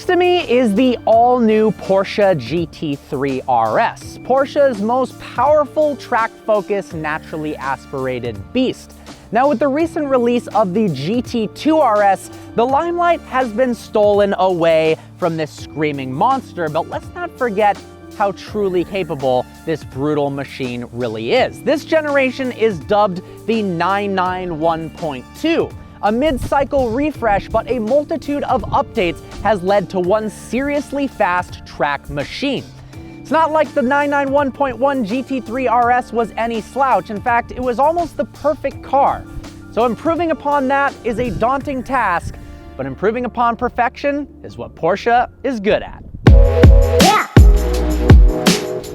Next to me is the all-new Porsche GT3 RS, Porsche's most powerful, track-focused, naturally aspirated beast. Now, with the recent release of the GT2 RS, the limelight has been stolen away from this screaming monster, but let's not forget how truly capable this brutal machine really is. This generation is dubbed the 991.2. A mid-cycle refresh, but a multitude of updates has led to one seriously fast track machine. It's not like the 991.1 GT3 RS was any slouch. In fact, it was almost the perfect car. So improving upon that is a daunting task, but improving upon perfection is what Porsche is good at. Yeah!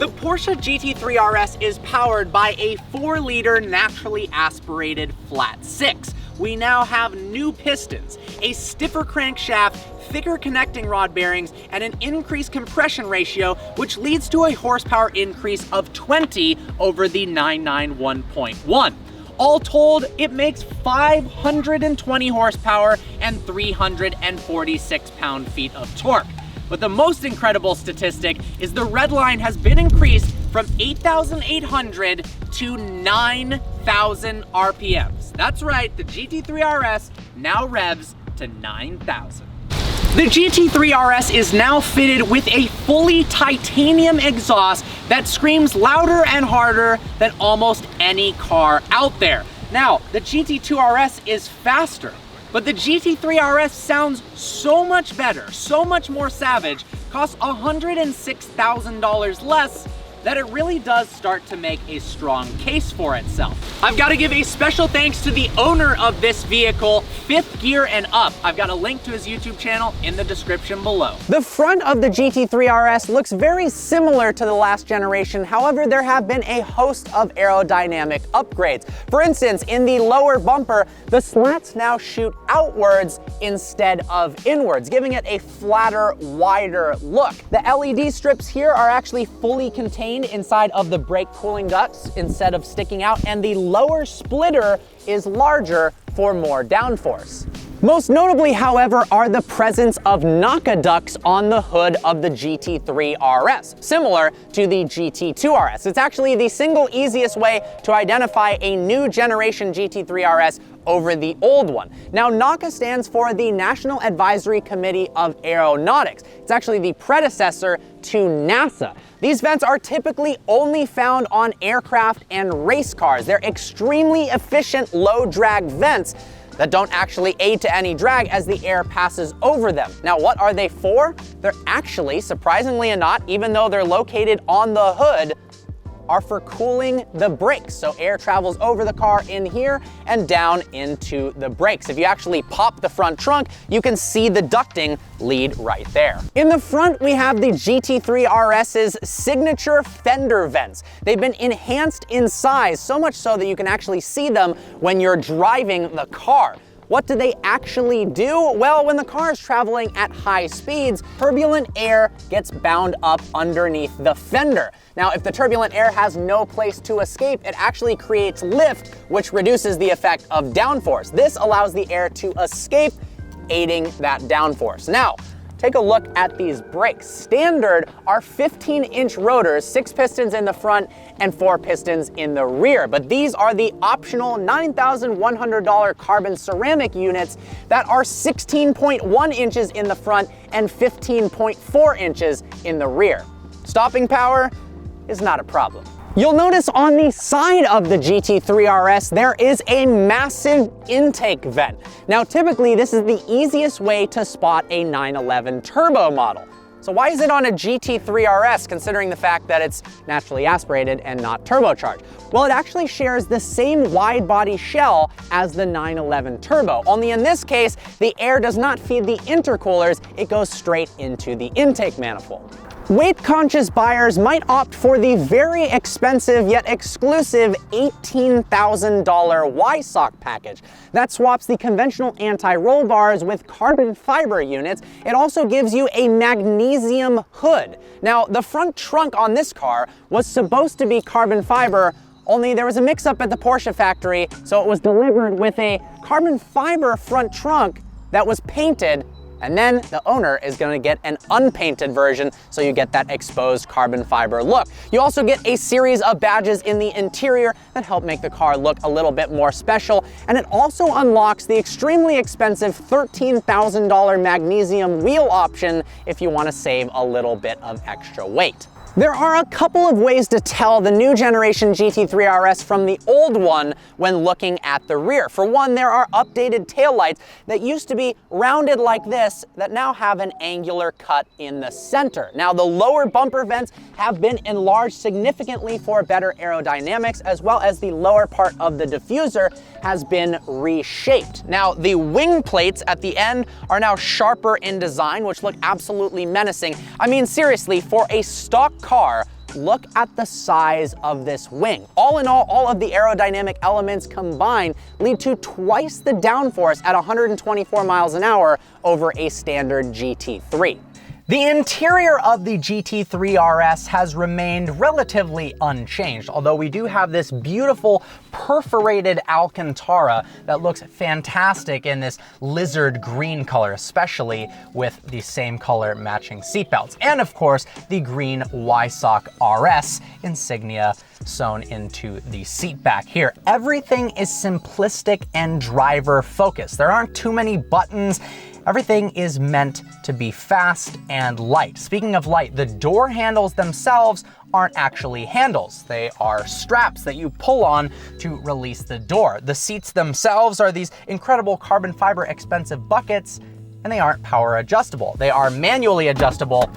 The Porsche GT3 RS is powered by a 4-liter naturally aspirated flat 6. We now have new pistons, a stiffer crankshaft, thicker connecting rod bearings, and an increased compression ratio, which leads to a horsepower increase of 20 over the 991.1. All told, it makes 520 horsepower and 346 pound-feet of torque. But the most incredible statistic is the red line has been increased from 8,800 to 9,000 RPMs. That's right, the GT3 RS now revs to 9,000. The GT3 RS is now fitted with a fully titanium exhaust that screams louder and harder than almost any car out there. Now, the GT2 RS is faster, but the GT3 RS sounds so much better, so much more savage, costs $106,000 less, that it really does start to make a strong case for itself. I've got to give a special thanks to the owner of this vehicle, Fifth Gear and Up. I've got a link to his YouTube channel in the description below. The front of the GT3 RS looks very similar to the last generation. However, there have been a host of aerodynamic upgrades. For instance, in the lower bumper, the slats now shoot outwards instead of inwards, giving it a flatter, wider look. The LED strips here are actually fully contained inside of the brake cooling ducts instead of sticking out, and the lower splitter is larger for more downforce. Most notably, however, are the presence of NACA ducts on the hood of the GT3 RS, similar to the GT2 RS. It's actually the single easiest way to identify a new generation GT3 RS over the old one. Now, NACA stands for the National Advisory Committee of Aeronautics. It's actually the predecessor to NASA. These vents are typically only found on aircraft and race cars. They're extremely efficient, low-drag vents that don't actually aid to any drag as the air passes over them. Now, what are they for? They're actually, surprisingly enough, even though they're located on the hood, are for cooling the brakes. So air travels over the car in here and down into the brakes. If you actually pop the front trunk, you can see the ducting lead right there. In the front, we have the GT3 RS's signature fender vents. They've been enhanced in size, so much so that you can actually see them when you're driving the car. What do they actually do? Well, when the car is traveling at high speeds, turbulent air gets bound up underneath the fender. Now, if the turbulent air has no place to escape, it actually creates lift, which reduces the effect of downforce. This allows the air to escape, aiding that downforce. Now, take a look at these brakes. Standard are 15-inch rotors, 6 pistons in the front and 4 pistons in the rear. But these are the optional $9,100 carbon ceramic units that are 16.1 inches in the front and 15.4 inches in the rear. Stopping power is not a problem. You'll notice on the side of the GT3 RS, there is a massive intake vent. Now, typically, this is the easiest way to spot a 911 turbo model. So why is it on a GT3 RS, considering the fact that it's naturally aspirated and not turbocharged? Well, it actually shares the same wide body shell as the 911 turbo, only in this case, the air does not feed the intercoolers, it goes straight into the intake manifold. Weight-conscious buyers might opt for the very expensive yet exclusive $18,000 Y-Sock package. That swaps the conventional anti-roll bars with carbon fiber units. It also gives you a magnesium hood. Now, the front trunk on this car was supposed to be carbon fiber, only there was a mix-up at the Porsche factory, so it was delivered with a carbon fiber front trunk that was painted And then the owner is going to get an unpainted version, so you get that exposed carbon fiber look. You also get a series of badges in the interior that help make the car look a little bit more special, and it also unlocks the extremely expensive $13,000 magnesium wheel option if you want to save a little bit of extra weight. There are a couple of ways to tell the new generation GT3 RS from the old one when looking at the rear. For one, there are updated taillights that used to be rounded like this that now have an angular cut in the center. Now, the lower bumper vents have been enlarged significantly for better aerodynamics, as well as the lower part of the diffuser has been reshaped. Now, the wing plates at the end are now sharper in design, which look absolutely menacing. I mean, seriously, for a stock car, look at the size of this wing. All in all of the aerodynamic elements combined lead to twice the downforce at 124 miles an hour over a standard GT3. The interior of the GT3 RS has remained relatively unchanged, although we do have this beautiful perforated Alcantara that looks fantastic in this lizard green color, especially with the same color matching seatbelts. And of course, the green Weissach RS insignia sewn into the seat back here. Everything is simplistic and driver focused. There aren't too many buttons. Everything is meant to be fast and light. Speaking of light, the door handles themselves aren't actually handles. They are straps that you pull on to release the door. The seats themselves are these incredible carbon fiber expensive buckets, and they aren't power adjustable. They are manually adjustable,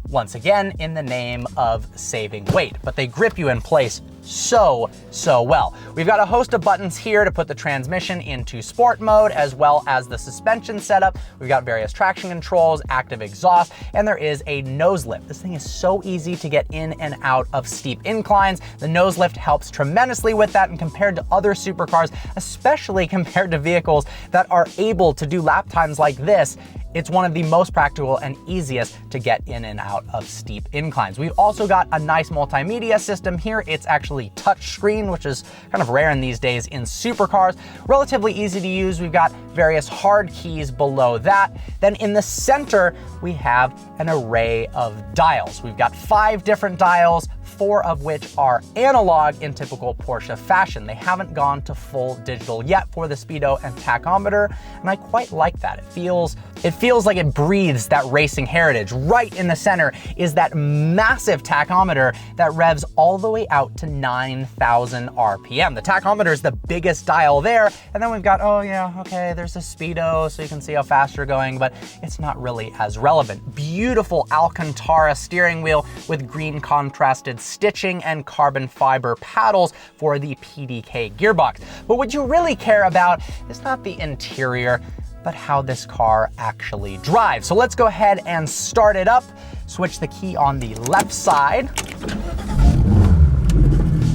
once again, in the name of saving weight, but they grip you in place so well. We've got a host of buttons here to put the transmission into sport mode, as well as the suspension setup. We've got various traction controls, active exhaust, and there is a nose lift. This thing is so easy to get in and out of steep inclines. The nose lift helps tremendously with that, and compared to other supercars, especially compared to vehicles that are able to do lap times like this, it's one of the most practical and easiest to get in and out of steep inclines. We've also got a nice multimedia system here. It's actually touchscreen, which is kind of rare in these days in supercars. Relatively easy to use. We've got various hard keys below that. Then in the center, we have an array of dials. We've got 5 different dials, 4 of which are analog in typical Porsche fashion. They haven't gone to full digital yet for the Speedo and Tachometer, and I quite like that. It feels like it breathes that racing heritage. Right in the center is that massive tachometer that revs all the way out to 9,000 RPM. The tachometer is the biggest dial there, and then we've got, oh yeah, okay, there's a Speedo, so you can see how fast you're going, but it's not really as relevant. Beautiful Alcantara steering wheel with green contrasted stitching and carbon fiber paddles for the PDK gearbox. But what you really care about is not the interior, but how this car actually drives. So let's go ahead and start it up. Switch the key on the left side.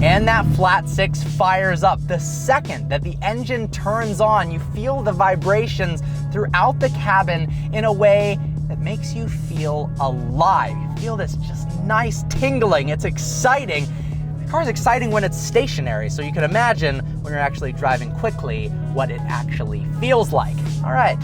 And that flat 6 fires up. The second that the engine turns on, you feel the vibrations throughout the cabin in a way that makes you feel alive. You feel this just nice tingling. It's exciting. The car is exciting when it's stationary, so you can imagine when you're actually driving quickly what it actually feels like. All right,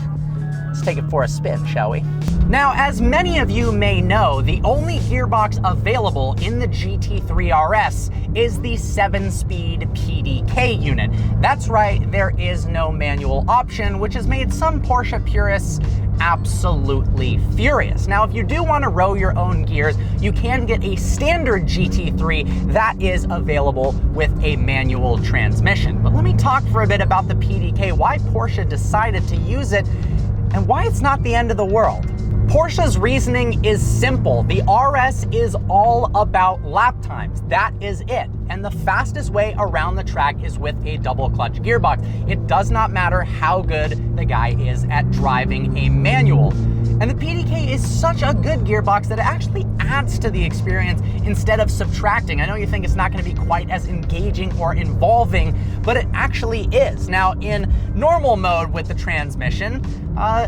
let's take it for a spin, shall we? Now, as many of you may know, the only gearbox available in the GT3 RS is the 7-speed PDK unit. That's right, there is no manual option, which has made some Porsche purists absolutely furious. Now, if you do want to row your own gears, you can get a standard GT3 that is available with a manual transmission. But let me talk for a bit about the PDK, why Porsche decided to use it, and why it's not the end of the world. Porsche's reasoning is simple. The RS is all about lap times. That is it. And the fastest way around the track is with a double clutch gearbox. It does not matter how good the guy is at driving a manual. And the PDK is such a good gearbox that it actually adds to the experience instead of subtracting. I know you think it's not going to be quite as engaging or involving, but it actually is. Now, in normal mode with the transmission,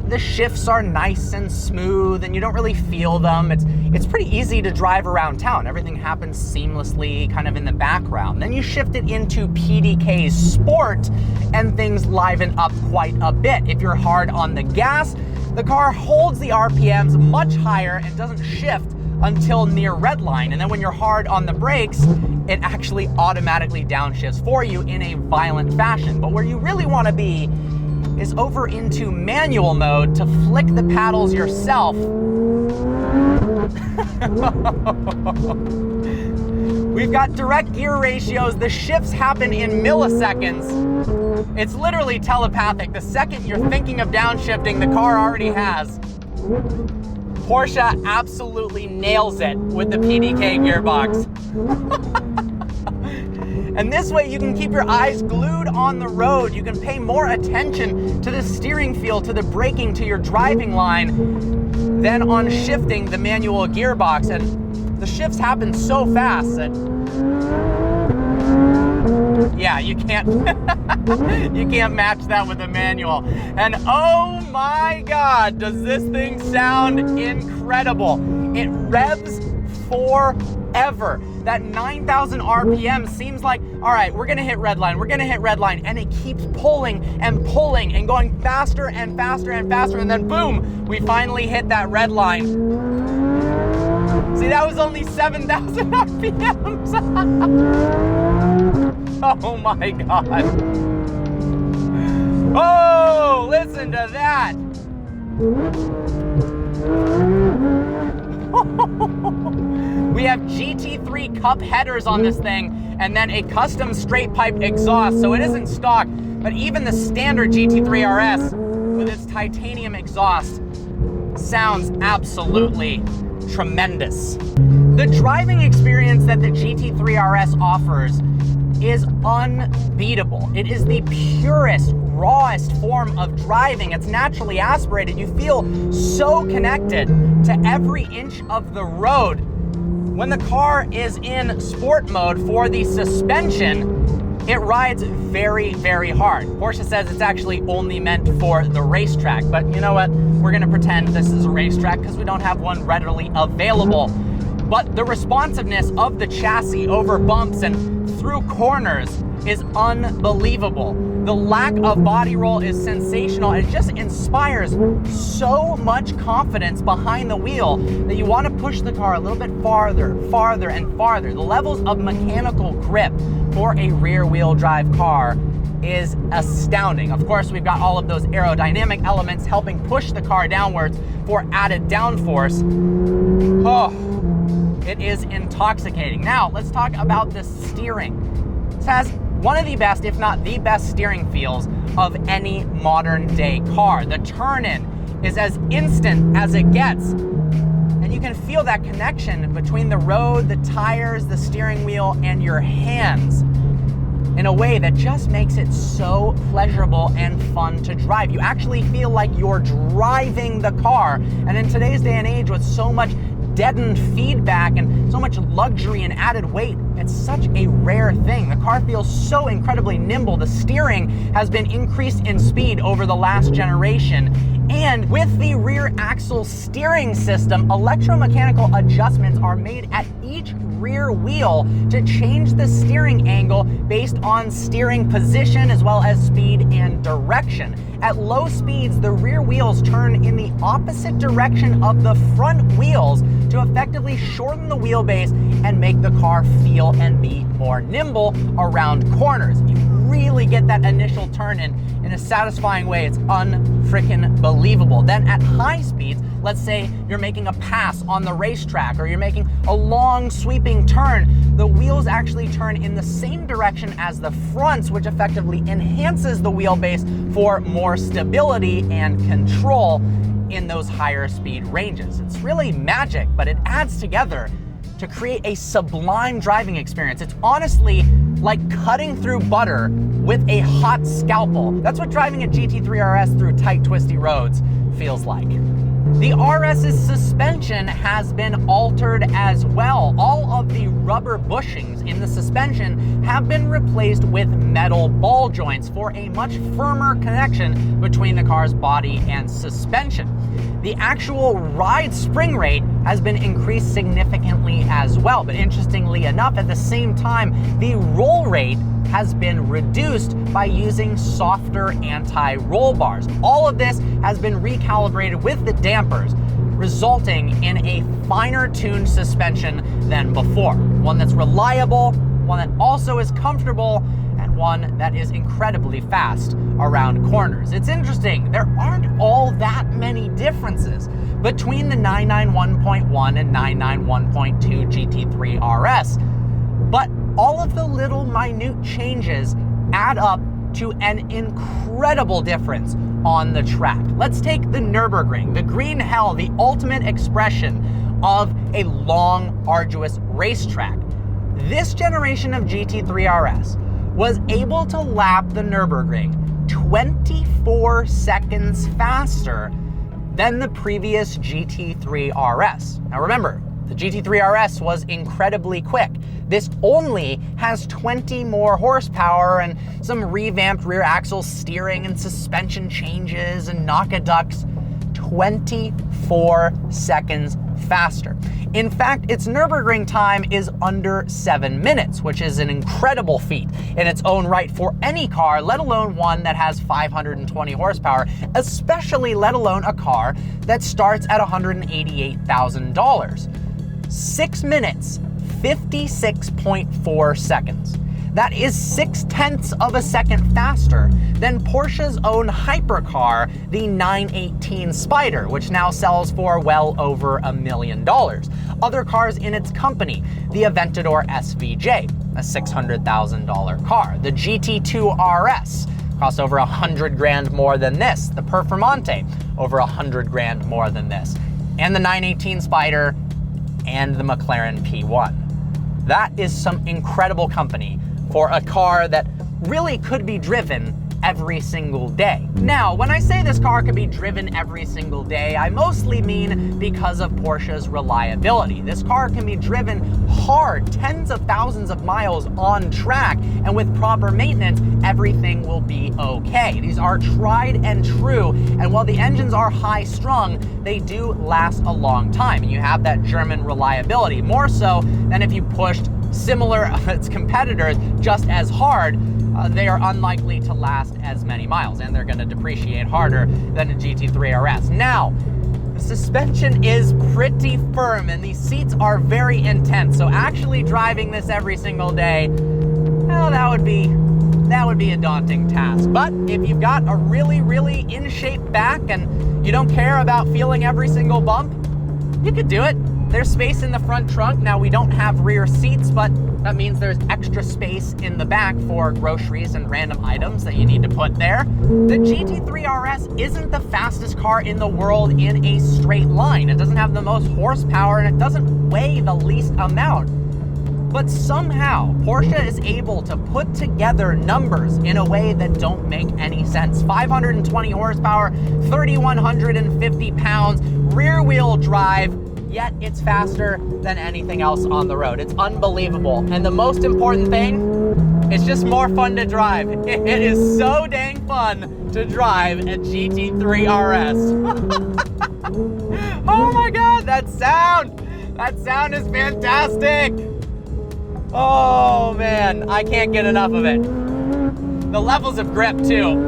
the shifts are nice and smooth and you don't really feel them. It's pretty easy to drive around town. Everything happens seamlessly, kind of in the background. Then you shift it into PDK's Sport and things liven up quite a bit. If you're hard on the gas, the car holds the RPMs much higher and doesn't shift until near redline. And then when you're hard on the brakes, it actually automatically downshifts for you in a violent fashion. But where you really want to be is over into manual mode to flick the paddles yourself. We've got direct gear ratios. The shifts happen in milliseconds. It's literally telepathic. The second you're thinking of downshifting, the car already has. Porsche absolutely nails it with the PDK gearbox. And this way you can keep your eyes glued on the road. You can pay more attention to the steering feel, to the braking, to your driving line than on shifting the manual gearbox. And the shifts happen so fast that, yeah, you can't you can't match that with a manual. And oh my God, does this thing sound incredible. It revs forever. That 9,000 RPM seems like, all right, we're gonna hit redline, we're gonna hit redline, and it keeps pulling and pulling and going faster and faster and faster, and then boom, we finally hit that red line. See, that was only 7,000 RPMs. Oh my God. Oh, listen to that. We have GT3 cup headers on this thing, and then a custom straight pipe exhaust. So it isn't stock, but even the standard GT3 RS with its titanium exhaust sounds absolutely tremendous. The driving experience that the GT3 RS offers is unbeatable. It is the purest, rawest form of driving. It's naturally aspirated. You feel so connected to every inch of the road. When the car is in sport mode for the suspension, it rides very, very hard. Porsche says it's actually only meant for the racetrack, but you know what? We're gonna pretend this is a racetrack because we don't have one readily available. But the responsiveness of the chassis over bumps and through corners is unbelievable. The lack of body roll is sensational. It just inspires so much confidence behind the wheel that you want to push the car a little bit farther, farther, and farther. The levels of mechanical grip for a rear-wheel drive car is astounding. Of course, we've got all of those aerodynamic elements helping push the car downwards for added downforce. Oh, it is intoxicating. Now, let's talk about the steering. This has one of the best, if not the best, steering feels of any modern day car. The turn-in is as instant as it gets. And you can feel that connection between the road, the tires, the steering wheel, and your hands in a way that just makes it so pleasurable and fun to drive. You actually feel like you're driving the car. And in today's day and age, with so much deadened feedback and so much luxury and added weight, it's such a rare thing. The car feels so incredibly nimble. The steering has been increased in speed over the last generation. And with the rear axle steering system, electromechanical adjustments are made at each rear wheel to change the steering angle based on steering position as well as speed and direction. At low speeds, the rear wheels turn in the opposite direction of the front wheels to effectively shorten the wheelbase and make the car feel and be more nimble around corners. You really get that initial turn in a satisfying way. It's unfreaking believable. Then at high speeds, let's say you're making a pass on the racetrack or you're making a long sweeping turn, the wheels actually turn in the same direction as the fronts, which effectively enhances the wheelbase for more stability and control in those higher speed ranges. It's really magic, but it adds together to create a sublime driving experience. It's honestly like cutting through butter with a hot scalpel. That's what driving a GT3 RS through tight, twisty roads feels like. The RS's suspension has been altered as well. All of the rubber bushings in the suspension have been replaced with metal ball joints for a much firmer connection between the car's body and suspension. The actual ride spring rate has been increased significantly as well, but interestingly enough, at the same time, the roll rate has been reduced by using softer anti-roll bars. All of this has been recalibrated with the dampers, resulting in a finer tuned suspension than before. One that's reliable, one that also is comfortable, and one that is incredibly fast around corners. It's interesting, there aren't all that many differences between the 991.1 and 991.2 GT3 RS, but all of the little minute changes add up to an incredible difference on the track. Let's take the Nürburgring, the green hell, the ultimate expression of a long, arduous racetrack. This generation of GT3 RS was able to lap the Nürburgring 24 seconds faster than the previous GT3 RS. Now remember, the GT3 RS was incredibly quick. This only has 20 more horsepower and some revamped rear axle steering and suspension changes and knock-a-ducks. 24 seconds faster. In fact, its Nürburgring time is under 7 minutes, which is an incredible feat in its own right for any car, let alone one that has 520 horsepower, especially let alone a car that starts at $188,000. 6 minutes, 56.4 seconds. That is 0.6 of a second faster than Porsche's own hypercar, the 918 Spider, which now sells for well over $1 million. Other cars in its company, the Aventador SVJ, a $600,000 car. The GT3 RS costs over 100 grand more than this. The Performante, over 100 grand more than this. And the 918 Spider and the McLaren P1. That is some incredible company for a car that really could be driven every single day. Now, when I say this car could be driven every single day, I mostly mean because of Porsche's reliability. This car can be driven hard, tens of thousands of miles on track, and with proper maintenance, everything will be okay. These are tried and true, and while the engines are high strung, they do last a long time, and you have that German reliability, more so than if you pushed similar its competitors just as hard. They are unlikely to last as many miles, and they're going to depreciate harder than a GT3 RS. Now, the suspension is pretty firm, and these seats are very intense, so actually driving this every single day, well, that would be a daunting task. But if you've got a really, really in-shape back and you don't care about feeling every single bump, you could do it. There's space in the front trunk. Now, we don't have rear seats, but that means there's extra space in the back for groceries and random items that you need to put there. The GT3 RS isn't the fastest car in the world in a straight line. It doesn't have the most horsepower, and it doesn't weigh the least amount. But somehow, Porsche is able to put together numbers in a way that don't make any sense. 520 horsepower, 3,150 pounds, rear-wheel drive, yet it's faster than anything else on the road. It's unbelievable. And the most important thing, it's just more fun to drive. It is so dang fun to drive a GT3 RS. Oh my God, that sound is fantastic. Oh man, I can't get enough of it. The levels of grip too.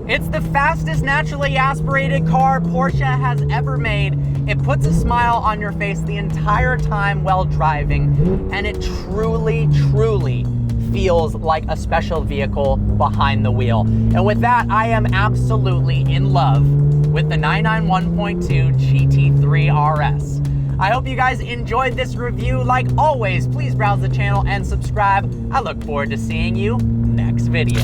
It's the fastest naturally aspirated car Porsche has ever made. It puts a smile on your face the entire time while driving, and it truly, truly feels like a special vehicle behind the wheel. And with that, I am absolutely in love with the 991.2 GT3 RS. I hope you guys enjoyed this review. Like always, please browse the channel and subscribe. I look forward to seeing you next video.